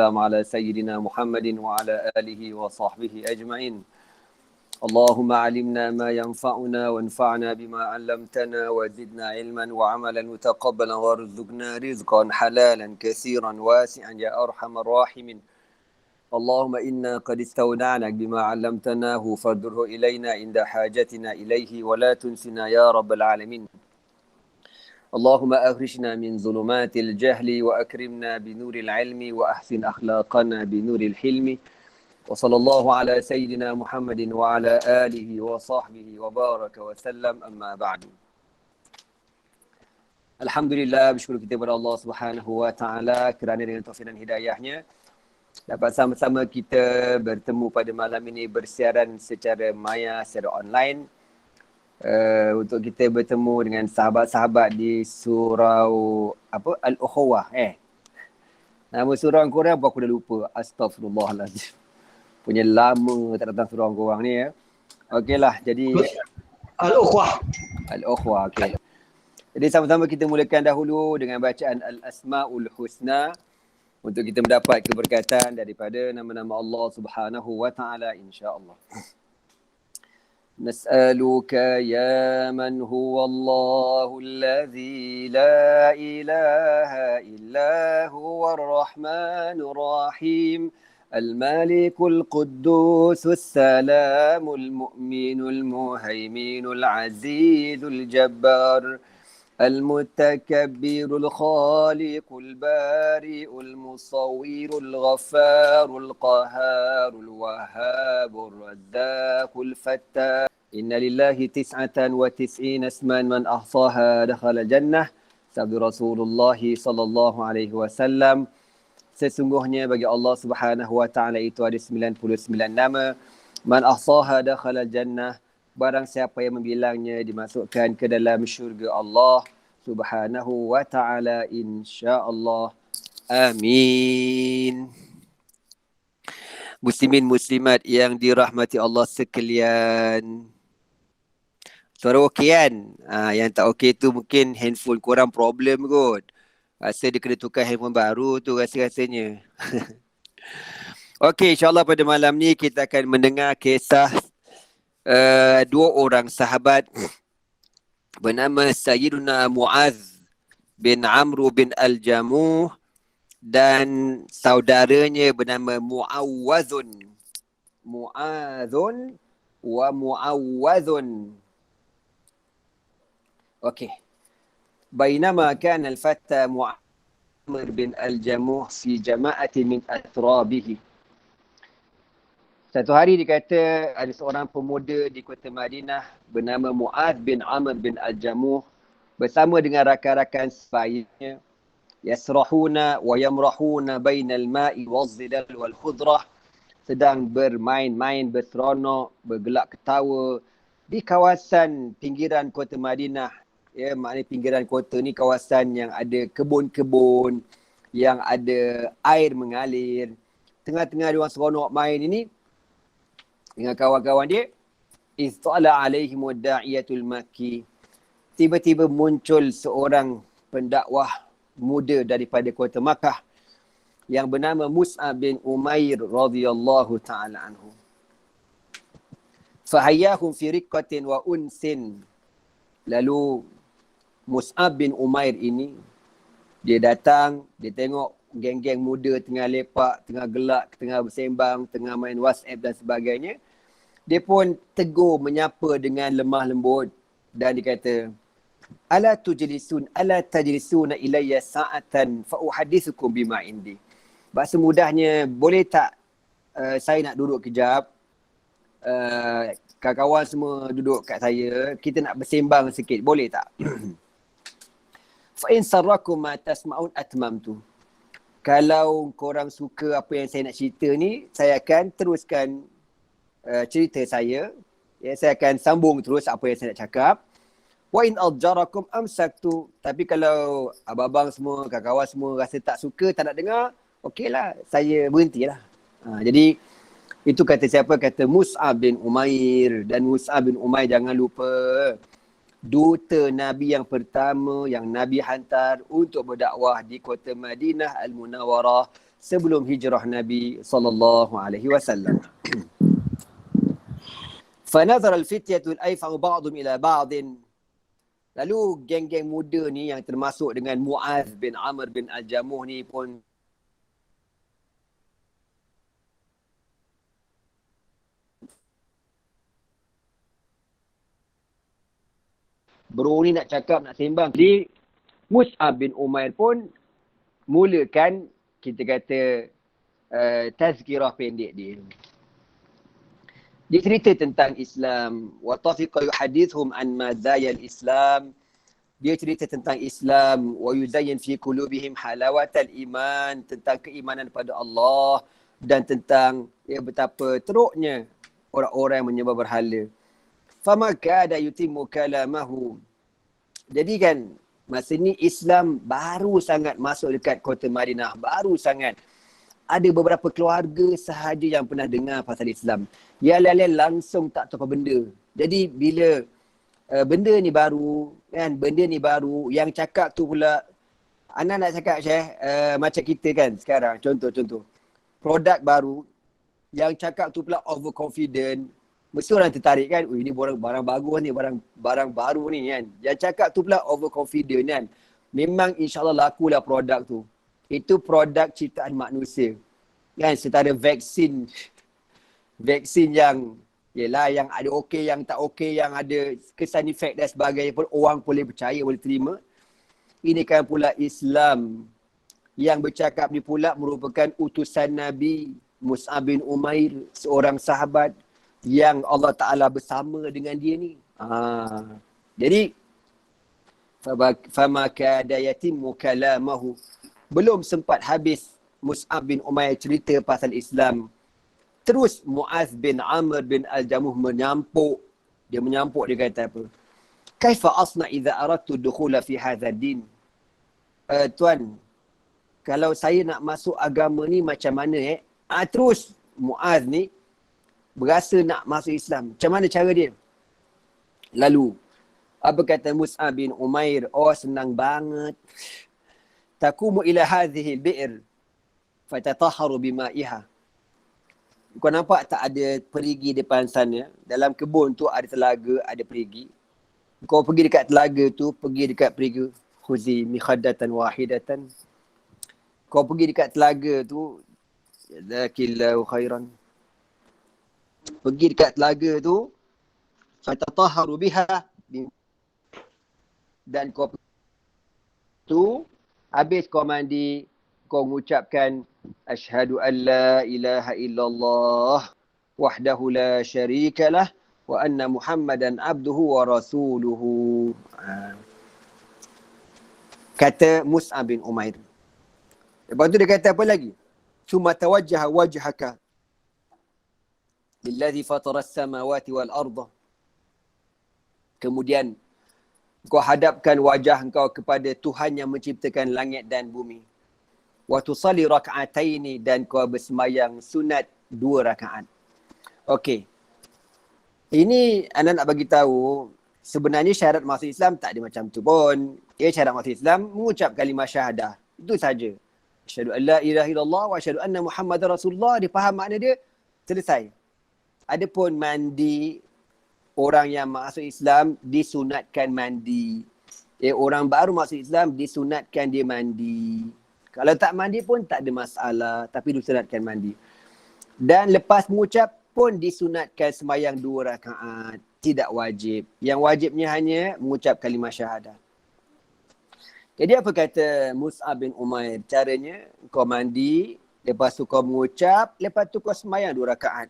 على سيدنا محمد وعلى آله وصحبه أجمعين. اللهم علمنا ما ينفعنا وانفعنا بما علمتنا وزدنا علما وعملا متقبلا وارزقنا رزقا حلالا كثيرا واسعا يا أرحم الراحمين. اللهم إنا قد استودعناك بما علمتناه فارده إلينا عند حاجتنا إليه ولا تنسنا يا رب العالمين. اللهم أخرجنا من ظلمات الجهل وأكرمنا بنور العلم وأحسن أخلاقنا بنور الحلم وصلى الله على سيدنا محمد وعلى آله وصحبه وبارك وسلم أما بعد. Alhamdulillah, bersyukur kita kepada Allah Subhanahu Wa Taala kerana dengan taufik dan hidayahnya dapat sama-sama kita bertemu pada malam ini bersiaran secara maya, secara online. Untuk kita bertemu dengan sahabat-sahabat di surau Al-Ukhuwah. Nama surau korang apa aku dah lupa. Astaghfirullahaladzim. Punya lama tak datang surau korang ni ya. Okeylah, jadi Al-Ukhuwah. Al-Ukhuwah, okey. Jadi sama-sama kita mulakan dahulu dengan bacaan Al-Asma'ul Husna untuk kita mendapat keberkatan daripada nama-nama Allah Subhanahu Wa Taala insya-Allah. نسألك يا من هو الله الذي لا إله إلا هو الرحمن الرحيم الملك القدوس السلام المؤمن المهيمن العزيز الجبار المتكبر الخالق البارئ المصور الغفار القهار الوهاب الرزاق الفتاح إن لله 99 اسما من أحصاها دخل الجنة. Sabda Rasulullah sallallahu alaihi wasallam, sesungguhnya bagi Allah Subhanahu wa taala itu ada 99 nama. Man ahsaha dakhala jannah, barang siapa yang membilangnya dimasukkan ke dalam syurga Allah Subhanahu wa taala insya-Allah. Amin. Muslimin muslimat yang dirahmati Allah sekalian. Suara okey kan? Yang tak okey tu mungkin handphone korang problem kot. Rasa dia kena tukar handphone baru tu rasa-rasanya. Okey, insya-Allah pada malam ni kita akan mendengar kisah dua orang sahabat bernama Sayyiduna Mu'adz bin Amr bin Al-Jamuh dan saudaranya bernama Mu'awwazun. Mu'adzun wa Mu'awwazun. Okey. Bainama kana al-fatta Mu'amr bin Al-Jamuh fi jama'atin min atrabihi. Satu hari dikata ada seorang pemuda di kota Madinah bernama Mu'adz bin Amr bin Al-Jamuh bersama dengan rakan-rakan sebayanya yasrahuna wa yamrahuna bainal ma'i waz-zilal wal khudrah, sedang bermain-main, berseronok, bergelak ketawa di kawasan pinggiran kota Madinah. Ya, maknanya pinggiran kota ni kawasan yang ada kebun-kebun, yang ada air mengalir. Tengah-tengah dia orang seronok main ini dengan kawan-kawan dia, istala alaihim da'iyatul makki. Tiba-tiba muncul seorang pendakwah muda daripada kota Makkah yang bernama Mus'ab bin Umair radhiyallahu ta'ala anhu. Fahayyahum fi riqqatin wa unsin. Lalu Mus'ab bin Umair ini, dia datang, dia tengok geng-geng muda tengah lepak, tengah gelak, tengah bersembang, tengah main WhatsApp dan sebagainya. Dia pun tegur menyapa dengan lemah lembut dan dia kata, ala tajlisuna ilayya sa'atan fa uhaddithukum bima indi. Bahasa mudahnya, boleh tak saya nak duduk kejap, kawan-kawan semua duduk kat saya, kita nak bersembang sikit, boleh tak? Fa in sarrakum ma tasma'un atmamtu. Kalau korang suka apa yang saya nak cerita ni, saya akan teruskan cerita saya. Ya, saya akan sambung terus apa yang saya nak cakap. Wa in aljarakum amsaktu. Tapi kalau abang-abang semua, kawan-kawan semua rasa tak suka, tak nak dengar, okeylah, saya berhentilah. Jadi itu kata siapa? Kata Mus'ab bin Umair. Dan Mus'ab bin Umair jangan lupa, duta Nabi yang pertama yang Nabi hantar untuk berdakwah di kota Madinah Al-Munawwarah sebelum hijrah Nabi sallallahu alaihi wasallam. فنظر الفتية الأيفع بعضهم إلى بعض. Lalu geng-geng muda ni yang termasuk dengan Mu'adh bin Amr bin Al-Jamuh ni pun bro ni nak cakap, nak sembang. Jadi Mus'ab bin Umair pun mulakan kita kata tazkirah pendek dia. Dia cerita tentang Islam. Wa tafiqa yuhadithum an mazayal Islam. Dia cerita tentang Islam. Wa yuzayyin fi qulubihim halawatal iman. Tentang keimanan pada Allah. Dan tentang betapa teruknya orang-orang yang menyembah berhala. Fama kada yutimmu kalamahu. Jadi kan, masa ni Islam baru sangat masuk dekat kota Madinah. Baru sangat. Ada beberapa keluarga sahaja yang pernah dengar pasal Islam. Yang lain-lain langsung tak tahu apa benda. Jadi bila benda ni baru, kan, benda ni baru, yang cakap tu pula, Ana nak cakap Syekh, macam kita kan sekarang, contoh. Produk baru, yang cakap tu pula overconfident, mesti orang tertarik kan, ini barang bagus ni, barang baru ni kan. Yang cakap tu pula overconfident kan. Memang insyaAllah lakulah produk tu. Itu produk ciptaan manusia. Kan, setara vaksin yang yelah, yang ada okey, yang tak okey, yang ada kesan efek dan sebagainya pun orang boleh percaya, boleh terima. Ini kan pula Islam yang bercakap ni pula merupakan utusan Nabi Mus'ab bin Umair, seorang sahabat yang Allah Ta'ala bersama dengan dia ni. Jadi fama kada yatimmu kalamahu. Belum sempat habis Mus'ab bin Umair cerita pasal Islam, terus Mu'adh bin Amr bin Al-Jamuh menyampuk. Dia kata apa? Kaifa asna idza aradtu dukhula fi hadzal din? Tuan, kalau saya nak masuk agama ni macam mana terus Mu'adh ni berasa nak masuk Islam. Macam mana cara dia? Lalu apa kata Mus'ab bin Umair? Oh, senang banget. Takumu ila hadhihi al-bi'r fatatahharu bima'iha. Kau nampak tak ada perigi depan sana? Dalam kebun tu ada telaga, ada perigi. Kau pergi dekat telaga tu, pergi dekat perigi. Khuzi mikhadatan wahidatan. Kau pergi dekat telaga tu, jazakillahu khairan. Pergi dekat telaga tu, fatatahharu biha. Dan kau tu, habis kau mandi, kau mengucapkan asyhadu an la ilaha illallah wahdahu la syarikalah wa anna Muhammadan abduhu wa rasuluhu. Kata Mus'ab bin Umair. Lepas tu dia kata apa lagi? Summa tawajjaha wajhaka lillazi fatara as-samawati wal arda. Kemudian kau hadapkan wajah kau kepada Tuhan yang menciptakan langit dan bumi. Wa tusalli rak'ataini, dan kau bersembayang sunat 2 rakaat. Okey. Ini anak nak bagi tahu, sebenarnya syarat masuk Islam tak ada macam tu pun. Syarat masuk Islam mengucap kalimah syahadah. Itu saja. Asyhadu an la ilaha illallah wa asyhadu anna Muhammadar Rasulullah. Dia faham makna dia, selesai. Adapun mandi, orang yang masuk Islam disunatkan mandi. Orang baru masuk Islam disunatkan dia mandi. Kalau tak mandi pun tak ada masalah, tapi disunatkan mandi. Dan lepas mengucap pun disunatkan sembahyang 2 rakaat. Tidak wajib. Yang wajibnya hanya mengucap kalimah syahadah. Jadi apa kata Mus'ab bin Umair? Caranya kau mandi, lepas tu kau mengucap, lepas tu kau sembahyang 2 rakaat.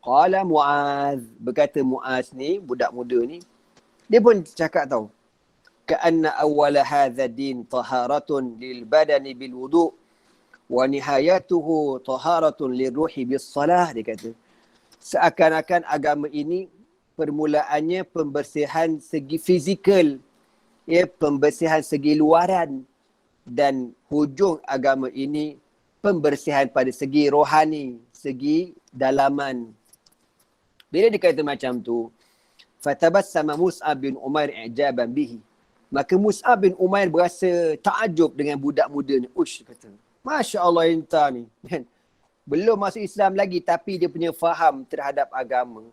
Qala Mu'adh, berkata Mu'adh ni, budak muda ni, dia pun cakap tau. Ka'anna awwala hadha din taharatun lil badani bil wudu' wa nihayatuhu taharatun lirruhi bis salah. Dia kata, seakan-akan agama ini permulaannya pembersihan segi fizikal, pembersihan segi luaran, dan hujung agama ini pembersihan pada segi rohani, segi dalaman. Bila dia kata macam tu, fatabassama Mus'ab bin Umair i'jaban bihi. Maka Mus'ab bin Umair berasa takjub dengan budak muda ni. Ush, kata, Masya Allah inta ni. Belum masuk Islam lagi tapi dia punya faham terhadap agama.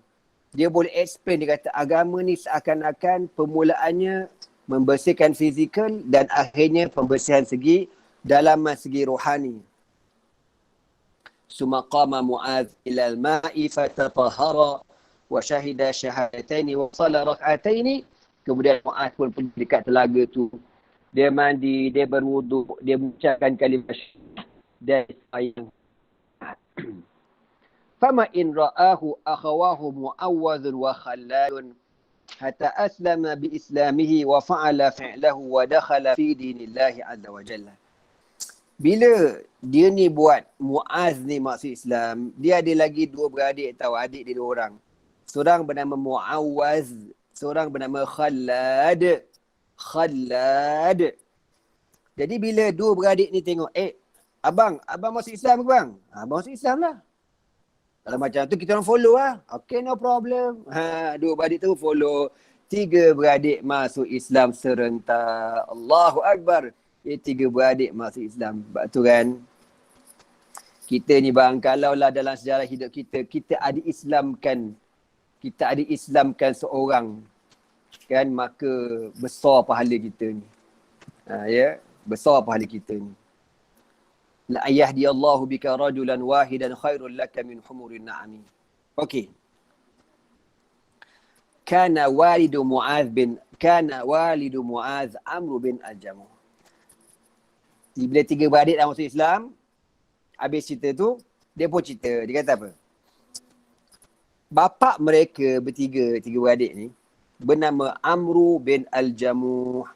Dia boleh explain, dia kata agama ni seakan-akan permulaannya membersihkan fizikal dan akhirnya pembersihan dalam segi rohani. Summa qama Mu'adz ila al-ma'i fatatahhara wa syahida syahadataini wa salla rak'ataini. Kemudian Mu'adz pun pergi dekat telaga tu. Dia mandi, dia berwuduk, dia mengucapkan kalimah syahadah dan sembahyang. Fama in ra'ahu akhawahu Mu'awwadh wa Khallad hatta aslama bi islamihi wa fa'ala fi'lahu wa dakhala fi dinillahi azza wa jalla. Bila dia ni buat Mu'adz ni masuk Islam, dia ada lagi dua beradik tahu, adik dia dua orang. Seorang bernama Mu'awwadh, seorang bernama Khallad. Jadi bila dua beradik ni tengok, abang masuk Islam ke bang? Abang masuk Islam lah. Kalau macam tu kita orang follow lah. Okay, no problem. Dua beradik tu follow. Tiga beradik masuk Islam serentak. Allahu Akbar. Tiga beradik masuk Islam. Sebab tu kan, kita ni bang, kalaulah dalam sejarah hidup kita, kita ada Islamkan seorang, kan, maka besar pahala kita ni. Besar pahala kita ni. La yahdiyallahu bika rajulan wahidan khairul laka min humurin na'ami. Okey. Kana walidu Mu'adz Amr bin Al-Jamuh. Bila tiga beradik dah masuk Islam, habis cerita tu, dia pun cerita. Dia kata apa? Bapa mereka bertiga, tiga beradik ni, bernama Amr bin Al-Jamuh.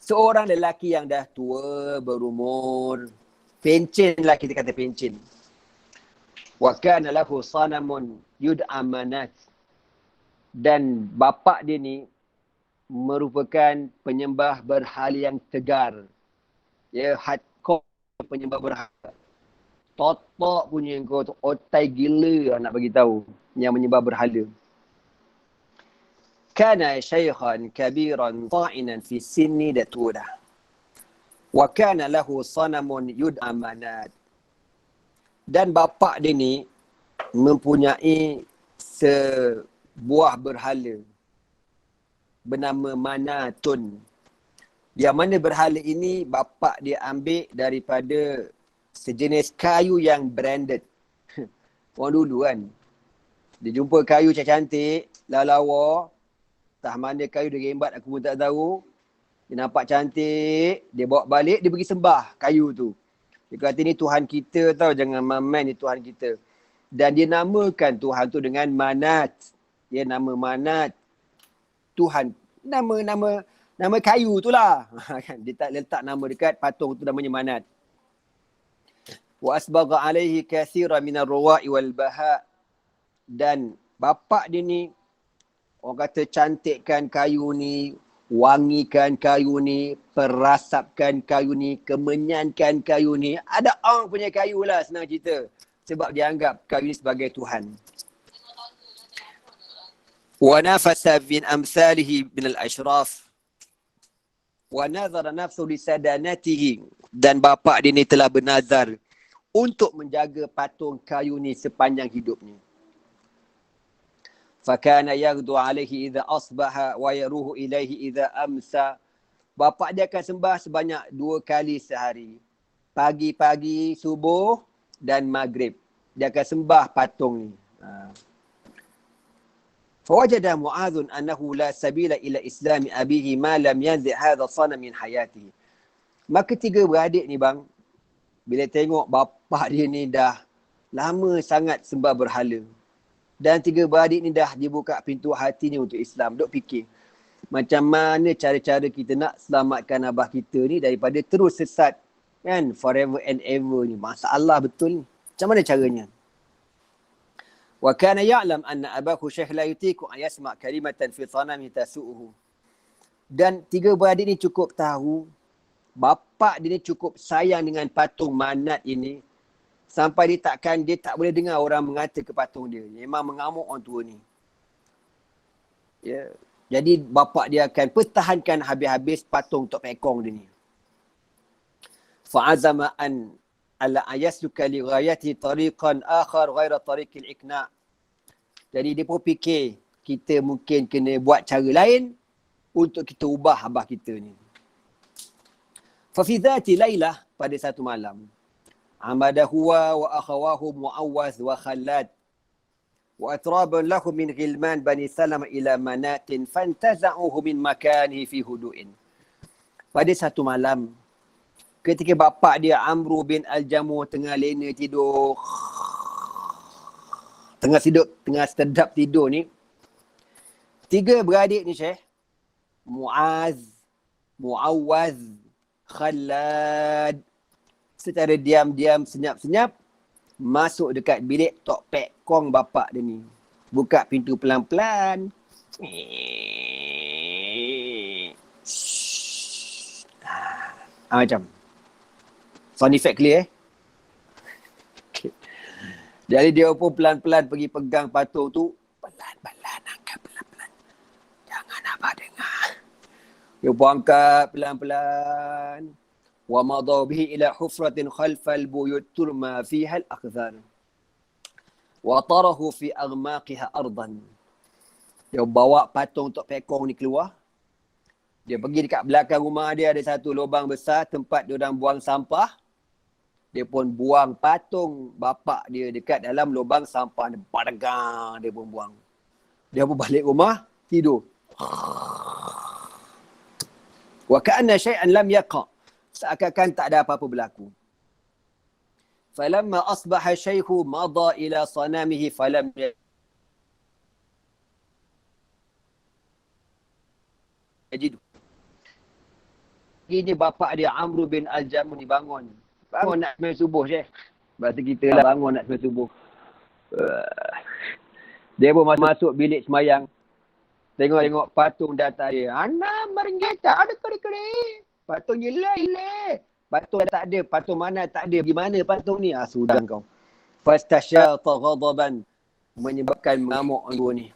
Seorang lelaki yang dah tua, berumur, pencen lah, kita kata pencen. Wa kana lahu sanamun yud'a Manat. Dan bapa dia ni merupakan penyembah berhala yang tegar. Hardcore penyembah berhala. Totok punya kau tu, otai gila nak bagi tahu yang menyembah berhala. Kana syaikhan kabiran ta'inan fi sinni, dah tua dah. Wa kana lahu sanamun yud'a Manat. Dan bapa dia ni mempunyai sebuah berhala bernama Manatun. Yang mana berhala ini bapa dia ambil daripada sejenis kayu yang branded. Orang dulu kan, dia jumpa kayu cantik, lawa, entah mana kayu dia rembat aku pun tak tahu. Dia nampak cantik, dia bawa balik, dia pergi sembah kayu tu. Dia kata ni Tuhan kita tau, jangan main-main, ni Tuhan kita. Dan dia namakan Tuhan tu dengan Manat. Dia nama Manat. Tuhan, nama kayu tu lah. Dia tak letak nama dekat patung tu, namanya Manat. Wa asbagha alaihi katsiran minar ruwa'i wal baha. Dan bapa dia ni, orang kata cantikkan kayu ni, wangikan kayu ni, perasapkan kayu ni, kemenyankan kayu ni. Ada orang punya kayu lah, senang cerita. Sebab dia anggap kayu ni sebagai Tuhan. Wa nafasa bin amsalihi min al-ashraf. Wa nazara nafsu li sadanatihi. Dan bapa dia ni telah bernazar untuk menjaga patung kayu ni sepanjang hidupnya. Fakana yaghdu alaihi idza asbaha wa yaruhu ilaihi idza amsa. Bapa dia akan sembah sebanyak 2 kali sehari. Pagi-pagi, subuh dan maghrib. Dia akan sembah patung ni. Fawajada Mu'adz annahu la sabila ila islami abihi ma lam yanzi hadha sanam min hayatihi. Maka tiga beradik ni bang, bila tengok bapa dia ni dah lama sangat sembah berhala. Dan tiga beradik ni dah dibuka pintu hati ni untuk Islam. Duk fikir, macam mana cara-cara kita nak selamatkan abah kita ni daripada terus sesat, kan, forever and ever ni. Masalah betul ni. Macam mana caranya? Wa kana ya'lam anna abahu syekh la yutiku an yasma' kalimatan fi sanami tasu'uhu. Dan tiga beradik ni cukup tahu, bapa dia ni cukup sayang dengan patung Manat ini, sampai dia tak boleh dengar orang mengata ke patung dia. Memang mengamuk orang tua ni. Ya. Jadi bapa dia akan pertahankan habis-habis patung Tok Pekong dia ni. Fa'azama an ala ayasluka li ghayati tariqan akhar ghaira tariqil ikna'. Jadi dia pun fikir kita mungkin kena buat cara lain untuk kita ubah abah kita ni. Fa fi dhati lailah, pada satu malam, amada huwa wa akhawahu Muawwaz wa Khallad wa atraban lahum min ghilman bani Salam ila manatin fantaza'uhu min makanihi fi hudu'in. Pada satu malam, ketika bapa dia Amru bin Al-Jamuh tengah lena tidur, tengah sedap tidur ni, tiga beradik ni Syekh, Muaz, Muawwaz, Khallad, secara diam-diam, senyap-senyap masuk dekat bilik tok pek kong bapak dia ni. Buka pintu pelan-pelan. Macam sound effect clear Okay. Jadi dia pun pelan-pelan pergi pegang patung tu. Pelan-pelan, angkat pelan-pelan. Jangan abah dengar. Dia pun angkat pelan-pelan. Wa madha bihi ila hufratin khalfal buyut turma fiha al-akhdhar. Wa tarahu fi aghmaqiha ardan. Dia bawa patung Tok Pekong ni keluar. Dia pergi dekat belakang rumah dia, ada satu lubang besar tempat dia orang buang sampah. Dia pun buang patung bapak dia dekat dalam lubang sampah. Dia pun buang. Dia pun balik rumah, tidur. Wa ka'anna syai'an lam yaqa'. Seakan-akan tak ada apa-apa berlaku. Falamma asbaha syaikhu madha ila sanamihi falam yajid. Ini bapak dia Amru bin Al-Jamuh ni bangun. Bangun nak sembahyang subuh Syekh. Bahasa kita lah bangun nak sembahyang subuh. Dia pun masuk bilik sembahyang. Tengok-tengok patung dah tak ada. Ana merenggeta ada kali-kali. Patung hilang. Patung dah tak ada. Patung mana tak ada. Gimana patung ni? Sudah kau. Fastasyata ghadaban. Menyebabkan mengamuk orang dua ni.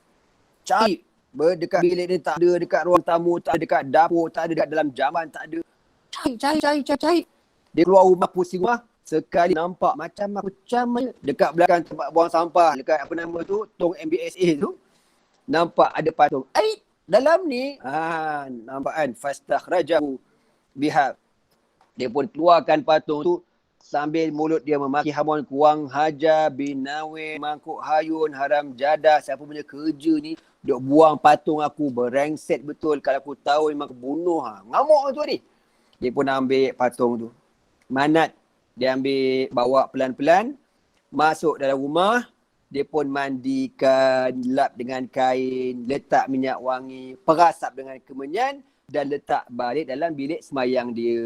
Cari. Dekat bilik dia tak ada. Dekat ruang tamu tak ada. Dekat dapur tak ada. Dekat dalam jamban tak ada. Cari. Dia keluar rumah, pusing rumah. Sekali nampak macam dekat belakang tempat buang sampah. Dekat apa nama tu? Tong MBSA tu. Nampak ada patung. Dalam ni. Nampak kan? Fastakhrajahu biha. Dia pun keluarkan patung tu. Sambil mulut dia memaki hamun kuang haja binawe mangkuk hayun haram jadah. Siapa punya kerja ni. Dia buang patung aku. Berengset betul. Kalau aku tahu memang aku bunuh. Ngamuk tu ni. Dia pun ambil patung tu. Manat. Dia ambil, bawa pelan-pelan. Masuk dalam rumah. Dia pun mandikan, lap dengan kain, letak minyak wangi, perasap dengan kemenyan dan letak balik dalam bilik semayang dia.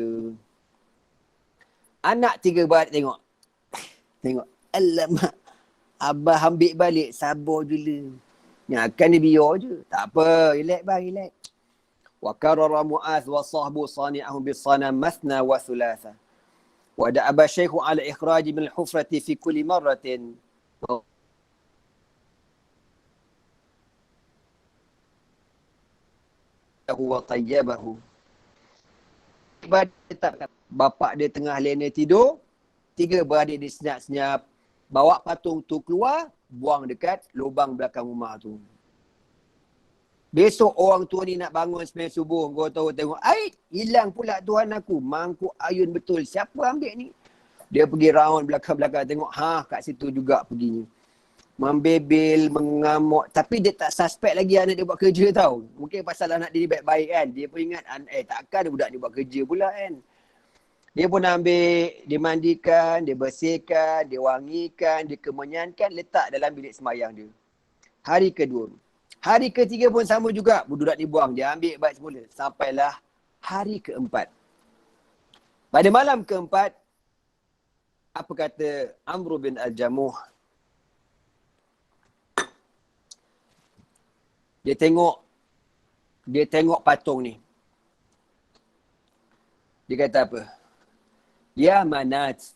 Anak tiga beradik tengok. Alamak. Abah ambil balik, sabar dulu. Yang akan dia biar je. Tak apa, relax bang, relax. Wa karara Mu'az wa sahbu sani'ahum bisanam masna wa thulatha. Wa da'aba syaikhu ala ikhraji min al-hufrati fi kulli marratin. Wa tayyabahu. Bapak dia tengah lena tidur, tiga beradik dia senyap-senyap, bawa patung tu keluar, buang dekat lubang belakang rumah tu. Besok orang tua ni nak bangun sembahyang subuh, kau tahu tengok, hilang pula Tuhan aku, mangkuk ayun betul, siapa ambil ni? Dia pergi round belakang-belakang tengok, kat situ juga pergi ni. Membebel, mengamuk. Tapi dia tak suspect lagi anak dia buat kerja tau. Mungkin pasal anak dia ni baik-baik kan. Dia pun ingat, takkan budak ni buat kerja pula kan. Dia pun ambil, dia mandikan, dia bersihkan, dia wangikan, dia kemenyankan, letak dalam bilik semayang dia. Hari kedua. Hari ketiga pun sama juga. Budak ni buang, dia ambil baik semula. Sampailah hari keempat. Pada malam keempat, apa kata Amru bin Al-Jamuh? Dia tengok patung ni. Dia kata apa? Ya Manat,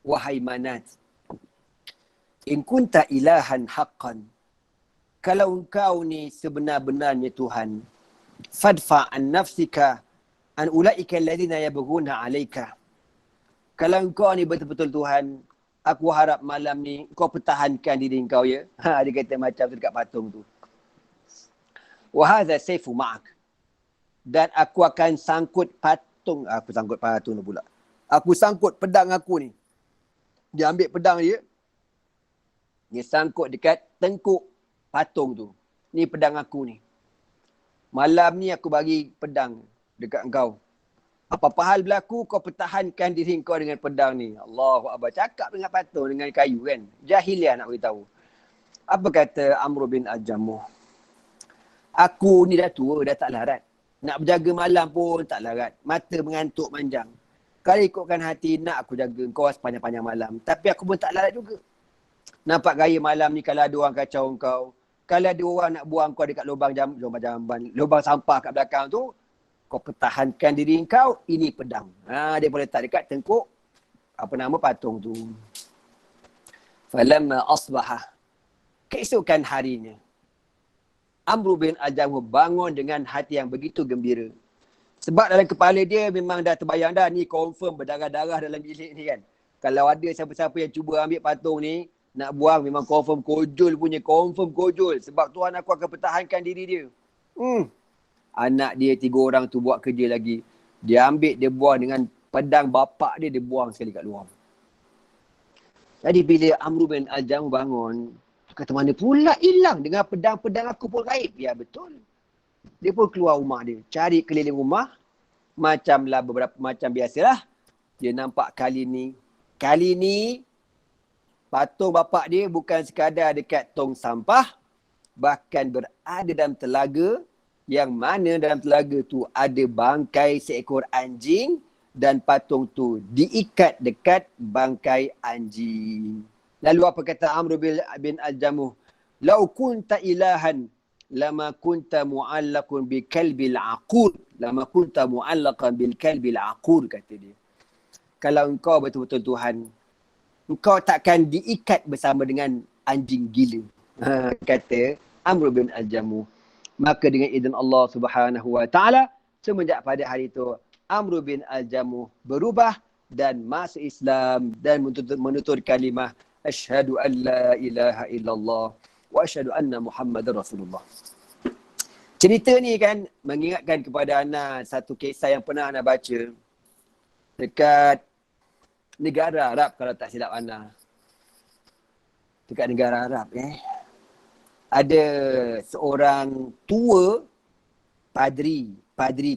wahai Manat, in kunta ilahan haqqan, kalau engkau ni sebenar-benarnya Tuhan, fadfa an nafsika an ulaika alladhina yabghuna 'alaika. Kalau engkau ni betul-betul Tuhan, aku harap malam ni kau pertahankan diri kau ya. Dia kata macam tu dekat patung tu. Wa hadha sayfu ma'ak. Dan aku akan sangkut patung. Aku sangkut patung tu pula. Aku sangkut pedang aku ni. Dia ambil pedang dia. Dia sangkut dekat tengkuk patung tu. Ni pedang aku ni. Malam ni aku bagi pedang dekat engkau. Apa-apa hal berlaku, kau pertahankan diri kau dengan pedang ni. Allahu Akbar. Cakap dengan patung, dengan kayu kan. Jahiliah nak beritahu. Apa kata Amr bin Al-Jamuh? Aku ni dah tua, dah tak larat. Nak berjaga malam pun tak larat. Mata mengantuk manjang. Kalau ikutkan hati, nak aku jaga kau sepanjang-panjang malam. Tapi aku pun tak larat juga. Nampak gaya malam ni kalau ada orang kacau kau. Kalau ada orang nak buang kau dekat lubang jamban, lubang sampah kat belakang tu, kau pertahankan diri kau, ini pedang. Dia boleh letak dekat tengkuk, patung tu. Falamma asbaha. Keesokan harinya, Amr bin Al-Jamuh bangun dengan hati yang begitu gembira. Sebab dalam kepala dia memang dah terbayang dah, ni confirm berdarah-darah dalam bilik ni kan. Kalau ada siapa-siapa yang cuba ambil patung ni, nak buang memang confirm kojol punya, confirm kojol. Sebab Tuhan aku akan pertahankan diri dia. Anak dia 3 orang tu buat kerja lagi. Dia ambil, dia buang dengan pedang bapak dia, dia buang sekali kat luar. Jadi bila Amr bin Al-Jamuh bangun, kata mana pula hilang dengan pedang-pedang aku pun gaib. Ya betul. Dia pun keluar rumah dia. Cari keliling rumah. Macamlah beberapa macam biasalah. Dia nampak kali ni patung bapak dia bukan sekadar dekat tong sampah. Bahkan berada dalam telaga. Yang mana dalam telaga tu ada bangkai seekor anjing. Dan patung tu diikat dekat bangkai anjing. Lalu apa kata Amr bin Al-Jamuh? Lau kunta ilahan lama kunta mu'allaqun bi kalbil aqur. Lama kunta mu'allaqan bil kalbil aqur, kata dia. Kalau engkau betul-betul Tuhan, engkau takkan diikat bersama dengan anjing gila. Kata Amr bin Al-Jamuh. Maka dengan izin Allah Subhanahu wa taala, semenjak pada hari itu Amr bin Al-Jamuh berubah dan masuk Islam dan menutur kalimah asyhadu an la ilaha illallah wa asyhadu anna Muhammadar Rasulullah. Cerita ni kan mengingatkan kepada Ana satu kisah yang pernah Ana baca dekat negara Arab, kalau tak silap Ana. Dekat negara Arab ada seorang tua, padri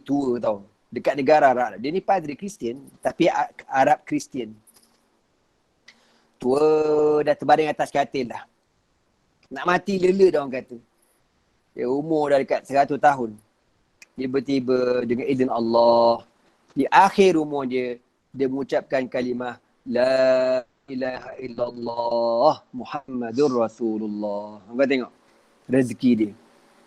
tua tau. Dekat negara Arab. Dia ni padri Kristian tapi Arab Kristian. Tua dah terbaring atas katil dah. Nak mati lela dah orang kata. Dia umur dah dekat 100 tahun. Tiba-tiba dengan izin Allah, di akhir umur dia, dia mengucapkan kalimah La ilaha illallah Muhammadur Rasulullah. Kau tengok rezeki dia.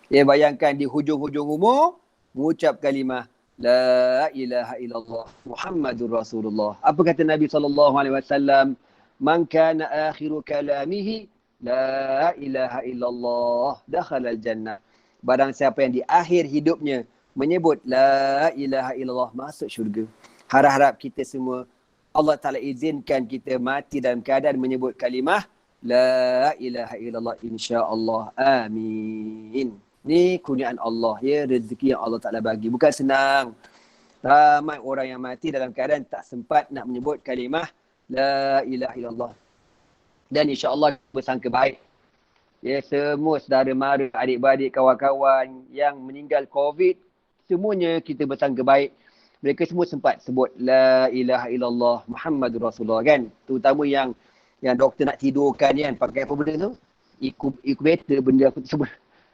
Dia bayangkan di hujung-hujung umur, mengucap kalimah La ilaha illallah Muhammadur Rasulullah. Apa kata Nabi SAW? Man kana akhiru kalamihi La ilaha illallah dakhala al-jannah. Barang siapa yang di akhir hidupnya menyebut La ilaha illallah, masuk syurga. Harap-harap kita semua Allah Ta'ala izinkan kita mati dalam keadaan menyebut kalimah La ilaha illallah, insya-Allah. Amin. Ni kurniaan Allah, ya, rezeki yang Allah Ta'ala bagi. Bukan senang. Ramai orang yang mati dalam keadaan tak sempat nak menyebut kalimah La ilaha illallah. Dan insya-Allah bersangka baik. Ya, semua saudara mara, adik-beradik, kawan-kawan yang meninggal COVID, semuanya kita bersangka baik. Mereka semua sempat sebut La ilaha illallah Muhammadur Rasulullah kan. Terutama yang doktor nak tidurkan kan, pakai apa benda tu? Incubator benda aku sebut.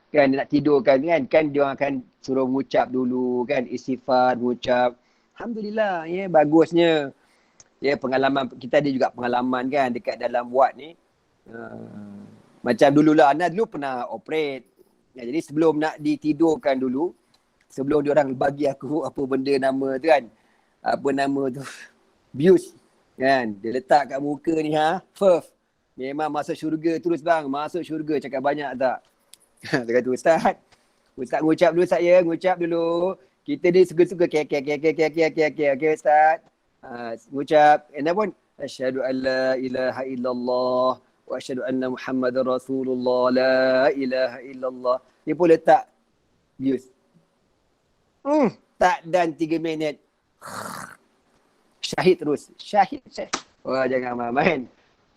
Kan nak tidurkan kan dia akan suruh mengucap dulu kan, istighfar, mengucap. Alhamdulillah, ya, bagusnya. Ya, pengalaman kita ada juga pengalaman kan dekat dalam ward ni. Macam dululah, Ana dulu pernah operate. Ya, jadi sebelum nak ditidurkan dulu, sebelum diorang bagi aku apa benda nama tu kan. Apa nama tu? Bius. Kan? Dia letak kat muka ni Fuf. Memang masuk syurga terus bang. Masuk syurga, cakap banyak tak? Dia kata, Ustaz ngucap dulu Ustaz ya. Ngucap dulu. Kita ni suka-suka. Okay Ustaz. Mengucap, anda pun asyhadu an la ilaha illallah wa asyhadu anna Muhammadar Rasulullah, la ilaha illallah. Dia pun letak bius. Tak dan 3 minit. Syahid terus. Syahid. Wah, jangan main-main.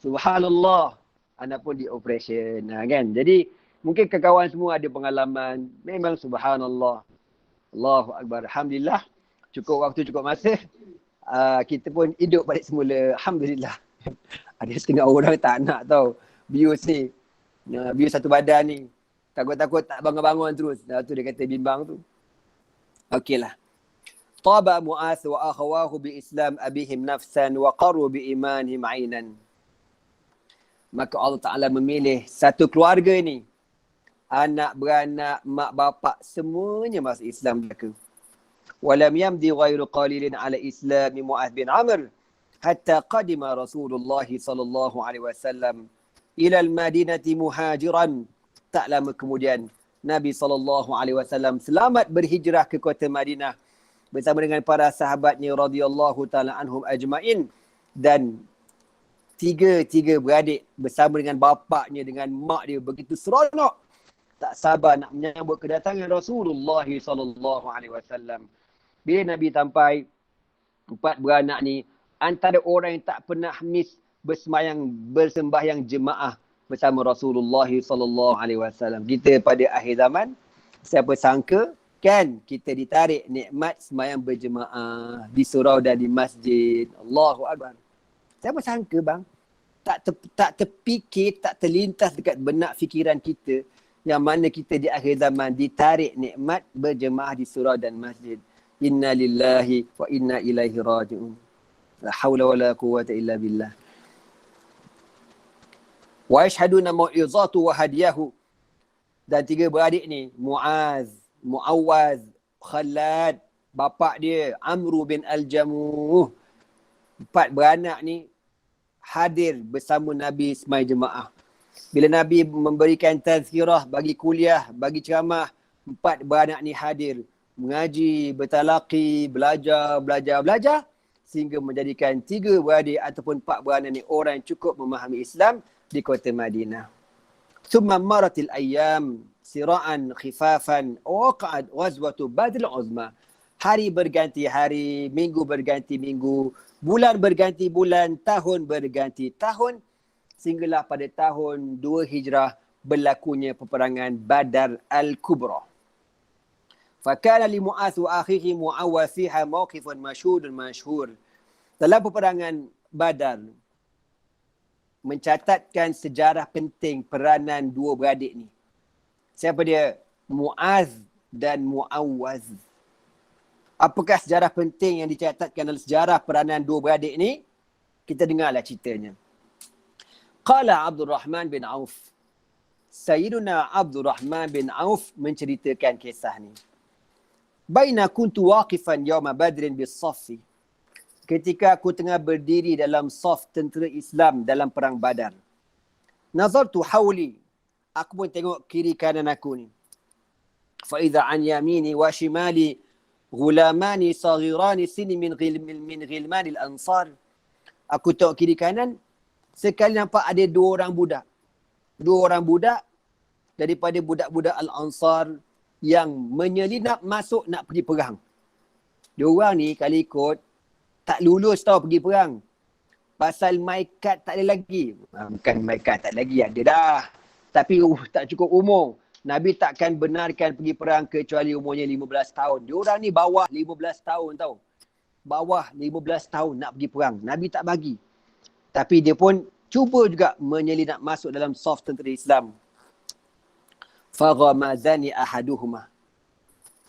Subhanallah. Anak pun di operation. Kan? Jadi, mungkin kawan semua ada pengalaman. Memang subhanallah. Allahu Akbar. Alhamdulillah. Cukup waktu, cukup masa. Kita pun hidup balik semula. Alhamdulillah. Ada setengah orang tak nak tahu. Bius ni. Bius satu badan ni. Takut-takut tak bangun-bangun terus. Tu dia kata bimbang tu. Okeylah. Taba Mu'az wa akhawahu bi Islam abihim nafsan wa qaru bi imanihim ainan. Maka Allah Ta'ala memilih satu keluarga ni. Anak beranak, mak bapak, semuanya masuk Islam mereka. Walam yamdi ghairu qalilin ala islami Mu'az bin Amr hatta qadima Rasulullah sallallahu alaihi wasallam ila al-Madinati muhajiran. Tak lama kemudian Nabi sallallahu alaihi wasallam selamat berhijrah ke kota Madinah bersama dengan para sahabatnya radhiyallahu taala anhum ajmain, dan tiga beradik bersama dengan bapaknya, dengan mak dia, begitu seronok, tak sabar nak menyambut kedatangan Rasulullah sallallahu alaihi wasallam. Bila Nabi sampai, 4 beranak ni antara orang yang tak pernah miss bersembahyang jemaah bersama Rasulullah sallallahu alaihi wasallam. Kita pada akhir zaman, siapa sangka kan kita ditarik nikmat sembahyang berjemaah di surau dan di masjid. Allahu Akbar. Siapa sangka bang? Tak terfikir, tak terlintas dekat benak fikiran kita yang mana kita di akhir zaman ditarik nikmat berjemaah di surau dan masjid. Inna lillahi wa inna ilaihi raji'un. La hawla wa la quwwata illa billah. Wa yashhaduna mau'izatu wa hadiyahu. Dan 3 beradik ni, Mu'az, Mu'awaz, Khalad, bapak dia Amru bin Al-Jamuh. 4 beranak ni hadir bersama Nabi semai jemaah. Bila Nabi memberikan tazkirah, bagi kuliah, bagi ceramah, 4 beranak ni hadir. Mengaji, bertalaqi, belajar sehingga menjadikan 3 beradik ataupun 4 beranak ni orang yang cukup memahami Islam di kota Madinah. Thumma maratil ayyam sira'an khifafan waqa'at ghazwatu Badr uzma. Hari berganti hari, minggu berganti minggu, bulan berganti bulan, tahun berganti tahun, sehinggalah pada tahun 2 Hijrah berlakunya peperangan Badar Al-Kubra. Fakana li Mu'az wa akhihi Mu'awaz fiha mawqifun masyhur. Dalam peperangan Badar mencatatkan sejarah penting peranan 2 beradik ni. Siapa dia? Mu'az dan Mu'awaz. Apakah sejarah penting yang dicatatkan dalam sejarah peranan 2 beradik ni? Kita dengarlah ceritanya. Qala Abdurrahman bin Auf. Sayyiduna Abdurrahman bin Auf menceritakan kisah ni. Baina kuntu waqifan yawma Badrin bis-saffi. Ketika aku tengah berdiri dalam saf tentera Islam dalam perang Badar. Nazartu hawli. Aku pun tengok kiri kanan aku ni. Fa idza an yamini wa shimali ghulamani saghirani sini min ghilmanil ansar. Aku tengok kiri kanan, sekali nampak ada 2 orang budak. 2 orang budak daripada budak-budak Al-Ansar yang menyelinap masuk nak pergi perang. 2 orang ni kali ikut tak lulus tau pergi perang. Pasal maikat tak ada lagi. Bukan maikat tak ada lagi, ada dah. Tapi tak cukup umur. Nabi takkan benarkan pergi perang kecuali umurnya 15 tahun. Diorang ni bawah 15 tahun tau. Bawah 15 tahun nak pergi perang. Nabi tak bagi. Tapi dia pun cuba juga menyelinap masuk dalam saf tentera Islam. Faghamazani ahaduhuma.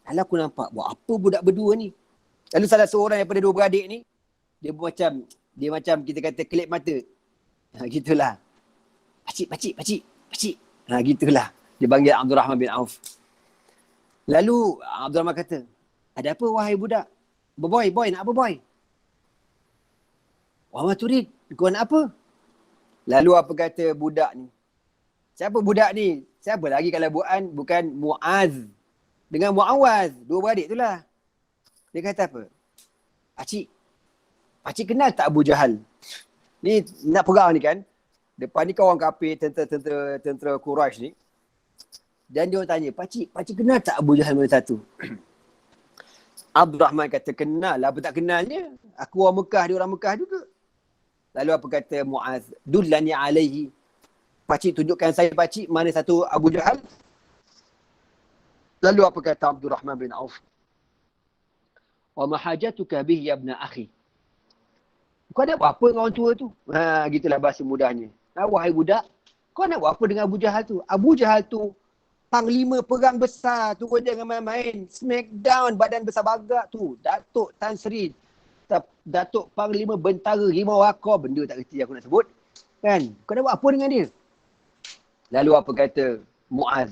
Lalu aku nampak, buat apa budak berdua ni? Lalu salah seorang daripada 2 beradik ni, dia macam kita kata kelip mata. Gitulah. Pakcik. Gitulah. Dia panggil Abdurrahman bin Auf. Lalu Abdurrahman kata, ada apa wahai budak? Boy, nak apa boy? Wahai turid, kau nak apa? Lalu apa kata budak ni? Siapa budak ni? Siapa lagi kalau bukan Mu'az dengan Mu'awaz, 2 beradik tu lah. Dia kata apa? Pakcik, pakcik kenal tak Abu Jahal? Ni nak perang ni kan. Depan ni kawan kafir, tentera Quraisy ni. Dan dia tanya, pakcik kenal tak Abu Jahal mana satu? Abdul Rahman kata, kenal. Apa tak kenalnya? Aku orang Mekah, dia orang Mekah juga. Lalu apa kata Muaz? Dullani alaihi. Pakcik tunjukkan saya pakcik mana satu Abu Jahal. Lalu apa kata Abdul Rahman bin Auf? Wa mahajatuka bihi ya ibna akhi. Kau nak buat apa dengan orang tua tu? Gitulah bahasa mudahnya. Wahai budak, kau nak buat apa dengan Abu Jahal tu? Abu Jahal tu panglima perang besar tu, kau jangan main-main. Smackdown badan besar bagak tu. Datuk Tan Sri, Datuk Panglima Bentara Rimau Wakar, benda tak kerti aku nak sebut. Kan? Kau nak buat apa dengan dia? Lalu apa kata Muaz?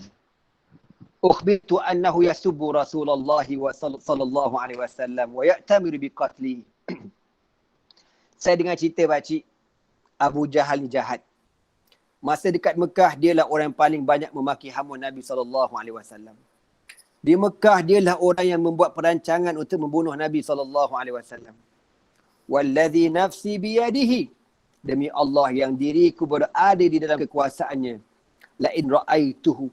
Ukhbirtu annahu yasubbu Rasulullah sallallahu alaihi wasallam wa ya'tamiru biqatli. Saya dengar cerita pakcik, Abu Jahal ni jahat. Masa dekat Mekah, dialah orang yang paling banyak memaki hama Nabi SAW. Di Mekah, dialah orang yang membuat perancangan untuk membunuh Nabi SAW. Walladhi nafsi biyadihi. Demi Allah yang diriku berada di dalam kekuasaannya. La'in ra'aituhu.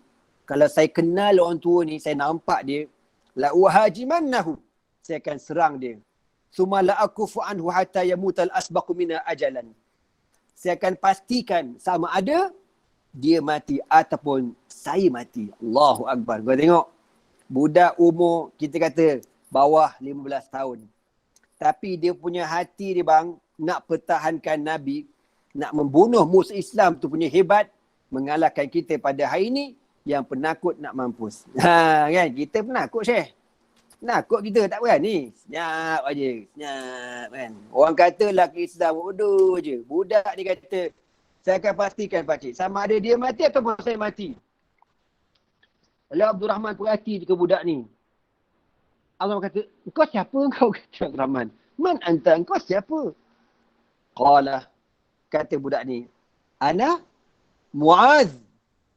Kalau saya kenal orang tua ni, saya nampak dia. La'uhajimannahu. Saya akan serang dia. Suma la'akufu anhu hatta yamutal asbaqu mina ajalan. Saya akan pastikan sama ada dia mati ataupun saya mati. Allahu Akbar. Kau tengok. Budak umur kita kata bawah 15 tahun. Tapi dia punya hati dia bang, nak pertahankan Nabi, nak membunuh musuh Islam tu punya hebat, mengalahkan kita pada hari ini yang penakut nak mampus. Kan? Kita penakut Syekh. Nakut kita tak berani. Senyap aja. Senyap kan. Orang kata lelaki Islam bodoh je. Budak ni kata, saya akan pastikan pakcik, sama ada dia mati ataupun saya mati. Lalu Abdul Rahman perhati ke budak ni. Allah kata, engkau siapa engkau? Kata Abdul Rahman. Man anta, engkau siapa? Qala, kata budak ni, ana Muaz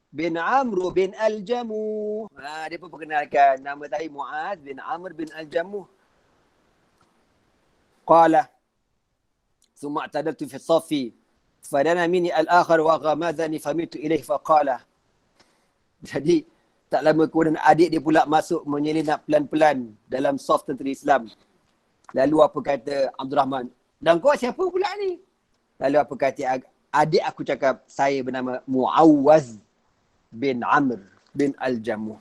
bin Amr bin Al-Jamuh. Dia pun perkenalkan nama saya Muaz bin Amr bin Al-Jamuh. Qala summa i'tadaltu fi safi fadana minni al-akhar wa ghamadani famitu ilayhi faqala. Jadi tak lama kemudian adik dia pula masuk menyelinap pelan-pelan dalam saf tentera Islam. Lalu apa kata Abdul Rahman? Dan kau siapa pula ni? Lalu apa kata adik aku cakap, saya bernama Muawaz bin Amr bin Al-Jamuh.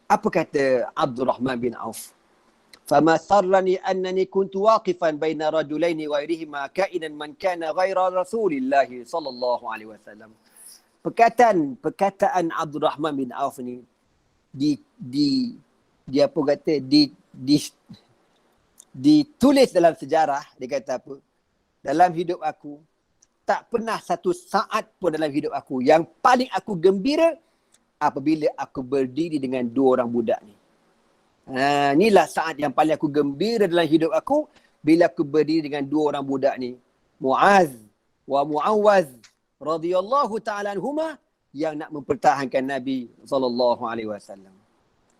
Apa kata Abdul Rahman bin Auf? Fama sarrani annani kuntu waqifan baina rajulaini ghairihima kainan man kana ghaira Rasulillah sallallahu alaihi wasallam. Perkataan Abdul Rahman bin Auf ni ditulis dalam sejarah. Dia kata apa? Dalam hidup aku tak pernah satu saat pun dalam hidup aku yang paling aku gembira apabila aku berdiri dengan dua orang budak ni. Inilah saat yang paling aku gembira dalam hidup aku bila aku berdiri dengan dua orang budak ni. Muaz wa Muawaz radhiyallahu ta'ala anhuma yang nak mempertahankan Nabi SAW.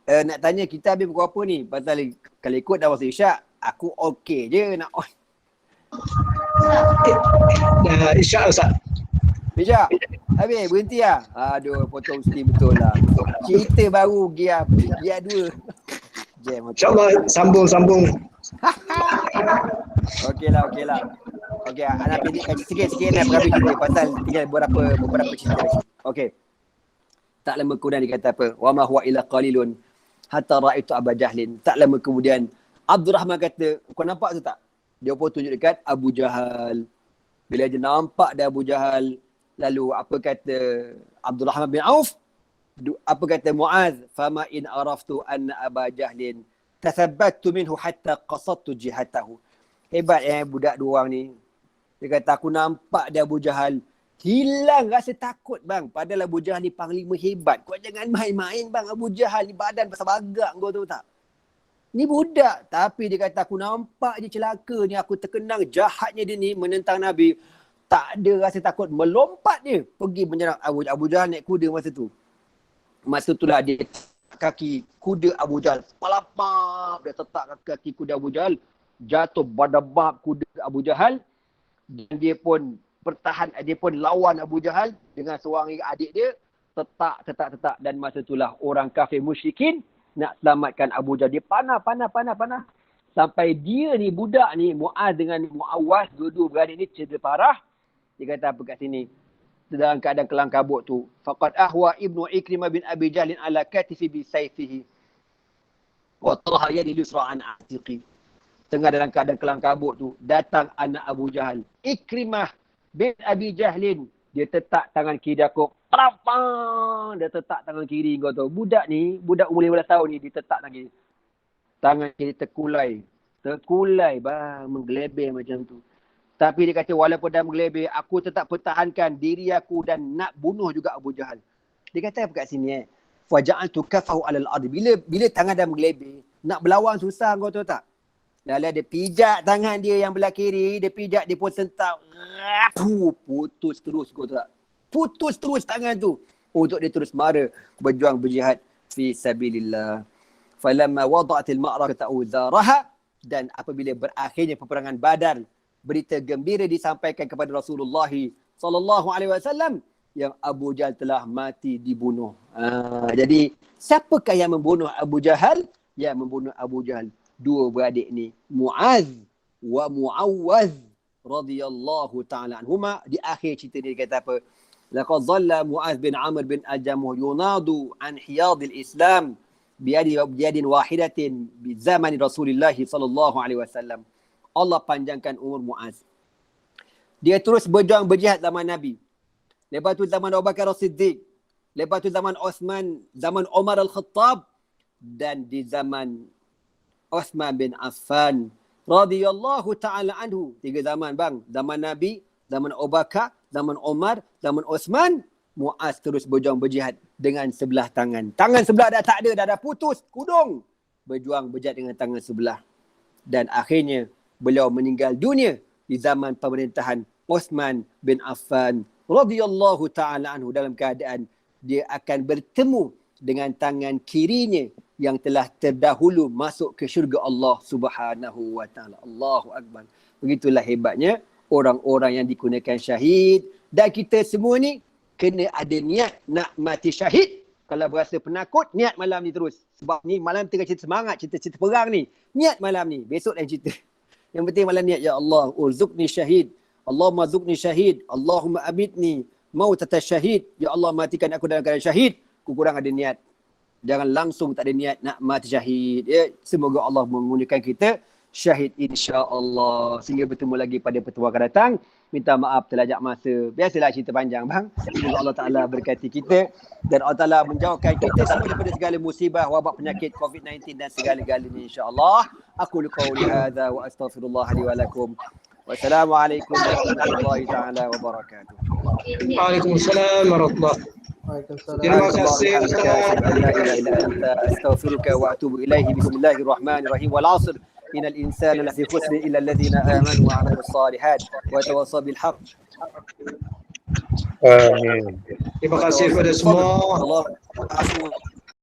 Nak tanya kita habis pukul apa ni? Pasal kalau ikut dah masa isyak, aku okey je nak on. Isyak Ustaz. Isyak? Habis berhenti lah? Aduh, potong steam betul lah. Cerita baru gear 2. InsyaAllah sambung. Okeylah. Okey, anak pendekkan sikit-sikit nak berhabis cerita pasal tinggal beberapa cerita lagi. Okey. Tak lama kemudian dia kata apa? Wa ma huwa illa qalilun hatta ra'aitu Abu Jahlin. Tak lama kemudian Abdul Rahman kata, kau nampak tu tak? Dia pun tunjuk dekat Abu Jahal. Bila dia nampak dah Abu Jahal, lalu apa kata Abdul Rahman bin Auf? Apa kata Muaz? Fama in araftu anna Aba Jahlin tathabbattu minhu hatta qasadtu jihatahu. Hebat budak dua orang ni. Dia kata aku nampak dia Abu Jahal hilang rasa takut bang. Padahal Abu Jahal ni panglima hebat. Kau jangan main-main bang. Abu Jahal ni badan besar bagak kau tahu tak? Ni budak. Tapi dia kata aku nampak je celaka ni. Aku terkenang jahatnya dia ni menentang Nabi. Tak ada rasa takut. Melompat dia. Pergi menyerang Abu Jahal naik kuda masa tu. Masa itulah dia kaki kuda Abu Jahal. Palapap. Dia tetak kaki kuda Abu Jahal. jatuh badabak kuda Abu Jahal dan dia pun lawan Abu Jahal dengan seorang adik dia, tetap dan masa itulah orang kafir musyrikin nak selamatkan Abu Jahal. Dia panah sampai dia ni budak ni Muaz dengan Muawwaz, dua-dua beradik ni cedera parah. Dia kata apa kat sini? Dalam keadaan kelang kabut tu, faqad ahwa ibnu Ikrimah bin Abi Jahl ala katifi bi sayfihi wa talaha yadi yusra an atiqi. Tengah dalam keadaan kelang kabut tu, datang anak Abu Jahal, Ikrimah bin Abi Jahlin. Dia tetak tangan kiri aku. Terapang! Dia tetak tangan kiri kau tahu. Budak umur 15 tahun ni, dia tetak tangan kiri. Tangan kiri terkulai bang, menggelebih macam tu. Tapi dia kata walaupun dah menggelebih, aku tetap pertahankan diri aku dan nak bunuh juga Abu Jahal. Dia kata apa kat sini faja'altu kafahu 'alal ardi. Bila tangan dah menggelebih, nak berlawan susah kau tahu tak? Lalu dia pijak tangan dia yang belah kiri, dia pijak, dia pun sentak. Putus terus kau tahu tak? Putus terus tangan tu. Untuk dia terus mara berjuang berjihad fi sabilillah. Falamma wada'atil ma'rakatu uzaraha, dan apabila berakhirnya peperangan Badar, berita gembira disampaikan kepada Rasulullah sallallahu alaihi wasallam yang Abu Jahal telah mati dibunuh. Jadi siapakah yang membunuh Abu Jahal? Yang membunuh Abu Jahal dua beradik ni, Muaz wa Muawwaz radhiyallahu ta'ala anhuma. Di akhir cerita dia kata apa? Laqad dhalla Muaz bin Amr bin Al-Jamuh yunadu an hiyadil Islam biyadin wahidatin bi zaman Rasulullah sallallahu alaihi wasallam. Allah panjangkan umur Muaz. Dia terus berjuang berjihad zaman Nabi. Lepas tu zaman Abu Bakar As-Siddiq. Lepas tu zaman Osman, zaman Umar Al-Khattab, dan di zaman Uthman bin Affan radhiyallahu ta'ala anhu. 3 zaman bang. Zaman Nabi, zaman Abu Bakar, zaman Umar, zaman Uthman. Muaz terus berjuang berjihad dengan sebelah tangan. Tangan sebelah dah tak ada, dah putus kudung. Berjuang berjihad dengan tangan sebelah. Dan akhirnya beliau meninggal dunia di zaman pemerintahan Uthman bin Affan radhiyallahu ta'ala anhu, dalam keadaan dia akan bertemu dengan tangan kirinya yang telah terdahulu masuk ke syurga Allah Subhanahu wa ta'ala. Allahu Akbar. Begitulah hebatnya orang-orang yang digunakan syahid. Dan kita semua ni kena ada niat nak mati syahid. Kalau berasa penakut, niat malam ni terus. Sebab ni malam tengah cerita semangat, cerita perang ni. Niat malam ni, besok lain cerita. Yang penting malam niat, ya Allah, urzuqni syahid. Allahumma zuqni syahid. Allahumma abidni mautata syahid. Ya Allah, matikan aku dalam keadaan syahid. Kurang ada niat. Jangan langsung tak ada niat nak mati syahid. Ya, semoga Allah menggunakan kita syahid insya-Allah. Sehingga bertemu lagi pada pertemuan akan datang. Minta maaf terlajak masa. Biasalah cerita panjang bang. Semoga Allah Ta'ala berkati kita dan Allah Ta'ala menjauhkan kita semua daripada segala musibah, wabak, penyakit COVID-19 dan segala-galanya insya-Allah. Aku qauli hadza wa astaghfirullah li wa lakum. Wassalamualaikum warahmatullahi taala wabarakatuh. Waalaikumsalam warahmatullahi. Terima kasih Ustaz. Astaghfiruka wa atubu ilaihi. Bismillahirrahmanirrahim. Wal 'asr. Innal insana lafi khusr illa alladhina amanu wa 'amilus salihat wa tawassaw bil haqq. Amin. Terima kasih kepada semua.